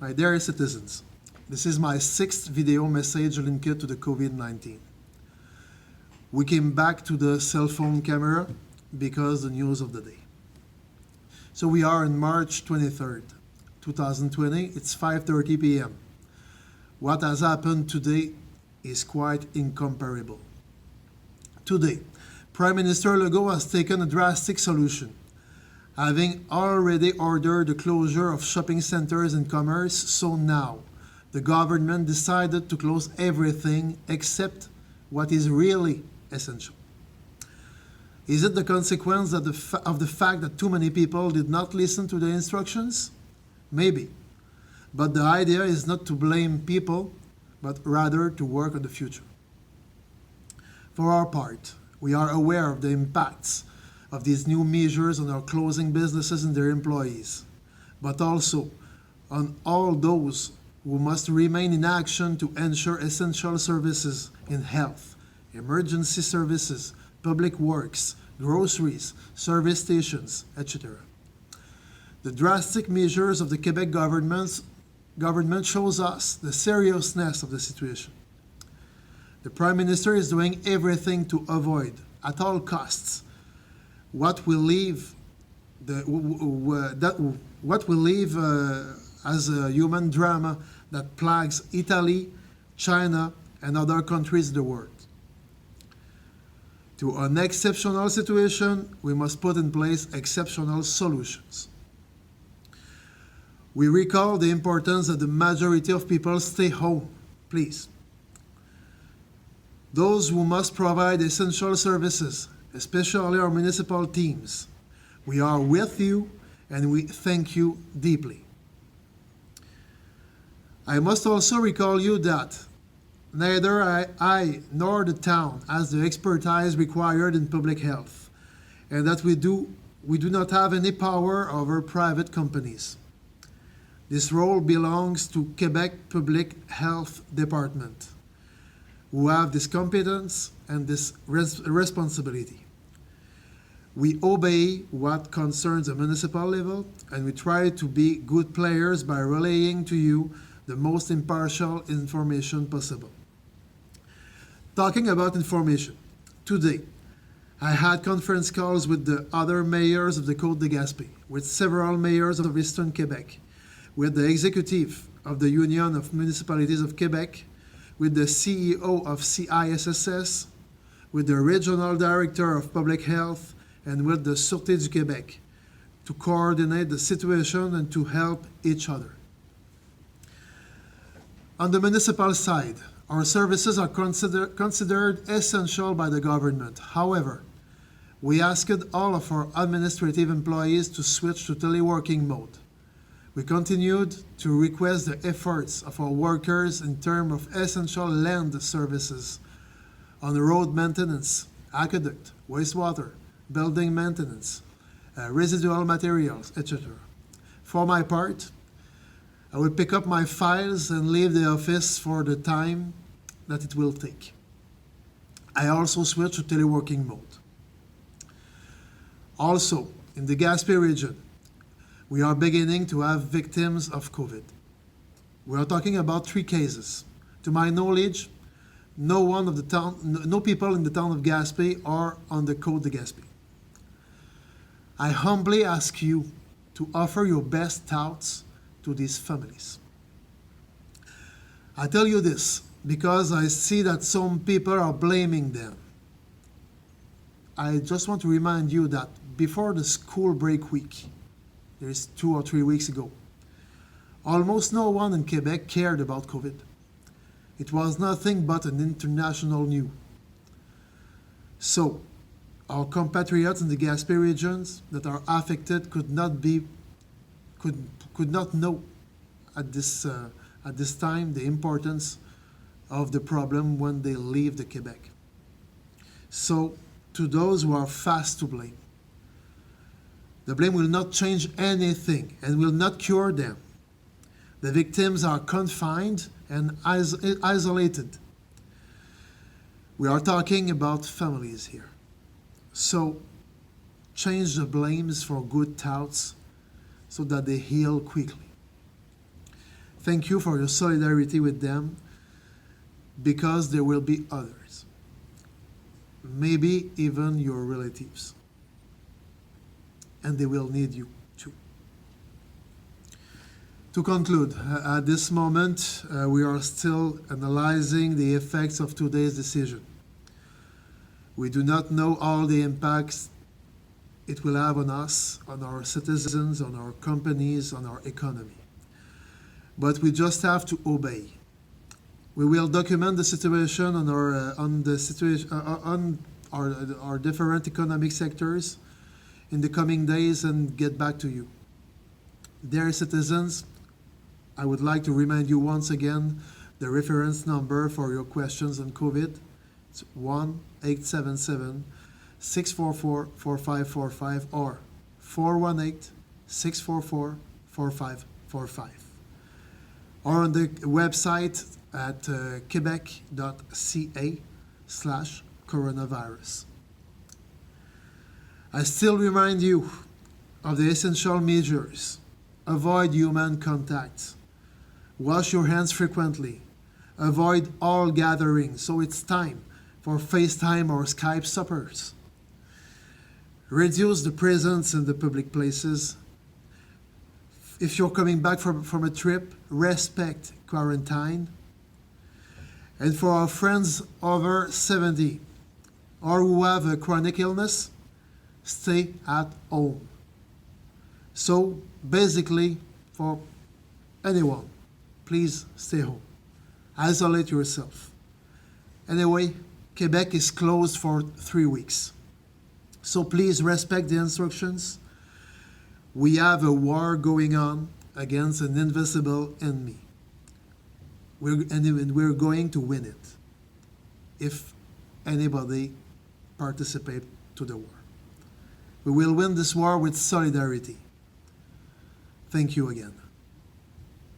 My dear citizens, this is my sixth video message linked to the COVID-19. We came back to the cell phone camera because the news of the day. So we are on March 23rd, 2020. It's 5:30 p.m. What has happened today is quite incomparable. Today, Prime Minister Legault has taken a drastic solution. Having already ordered the closure of shopping centers and commerce, so now the government decided to close everything except what is really essential. Is it the consequence of the fact that too many people did not listen to the instructions? Maybe. But the idea is not to blame people, but rather to work on the future. For our part, we are aware of the impacts of these new measures on our closing businesses and their employees, but also on all those who must remain in action to ensure essential services in health, emergency services, public works, groceries, service stations, etc. The drastic measures of the Quebec government shows us the seriousness of the situation. The Prime Minister is doing everything to avoid, at all costs, what will leave as a human drama that plagues Italy, China, and other countries in the world. To an exceptional situation, we must put in place exceptional solutions. We recall the importance that the majority of people stay home, please. Those who must provide essential services, especially our municipal teams, we are with you and we thank you deeply. I must also recall you that neither I nor the town has the expertise required in public health, and that we do not have any power over private companies. This role belongs to Quebec Public Health Department, who have this competence and this responsibility. We obey what concerns the municipal level, and we try to be good players by relaying to you the most impartial information possible. Talking about information, today I had conference calls with the other mayors of the Côté Gaspé, with several mayors of Eastern Quebec, with the executive of the Union of Municipalities of Quebec, with the CEO of CISSS, with the Regional Director of Public Health, and with the Sûreté du Québec to coordinate the situation and to help each other. On the municipal side, our services are considered essential by the government. However, we asked all of our administrative employees to switch to teleworking mode. We continued to request the efforts of our workers in terms of essential land services on road maintenance, aqueduct, wastewater, building maintenance, residual materials, etc. For my part, I will pick up my files and leave the office for the time that it will take. I also switched to teleworking mode. Also, in the Gaspé region, we are beginning to have victims of COVID. We are talking about 3 cases. To my knowledge, no people in the town of Gaspé are on the Côte de Gaspé. I humbly ask you to offer your best thoughts to these families. I tell you this because I see that some people are blaming them. I just want to remind you that before the school break week, there is 2 or 3 weeks ago, almost no one in Quebec cared about COVID. It was nothing but an international news. So, our compatriots in the Gaspé regions that are affected could not know at this time the importance of the problem when they leave the Quebec. So, to those who are fast to blame, the blame will not change anything and will not cure them. The victims are confined and isolated. We are talking about families here. So, change the blames for good thoughts so that they heal quickly. Thank you for your solidarity with them, because there will be others, maybe even your relatives, and they will need you too. To conclude, at this moment, we are still analyzing the effects of today's decision. We do not know all the impacts it will have on us, on our citizens, on our companies, on our economy. But we just have to obey. We will document the situation on our different economic sectors in the coming days and get back to you. Dear citizens, I would like to remind you once again the reference number for your questions on COVID. It's 1-877-644-4545 or 418-644-4545. Or on the website at quebec.ca/coronavirus. I still remind you of the essential measures. Avoid human contact. Wash your hands frequently. Avoid all gatherings, so it's time for FaceTime or Skype suppers. Reduce the presence in the public places. If you're coming back from a trip, respect quarantine. And for our friends over 70 or who have a chronic illness, stay at home. So basically, for anyone, please stay home. Isolate yourself. Anyway, Quebec is closed for 3 weeks. So please respect the instructions. We have a war going on against an invisible enemy. We're going to win it if anybody participates to the war. We will win this war with solidarity. Thank you again.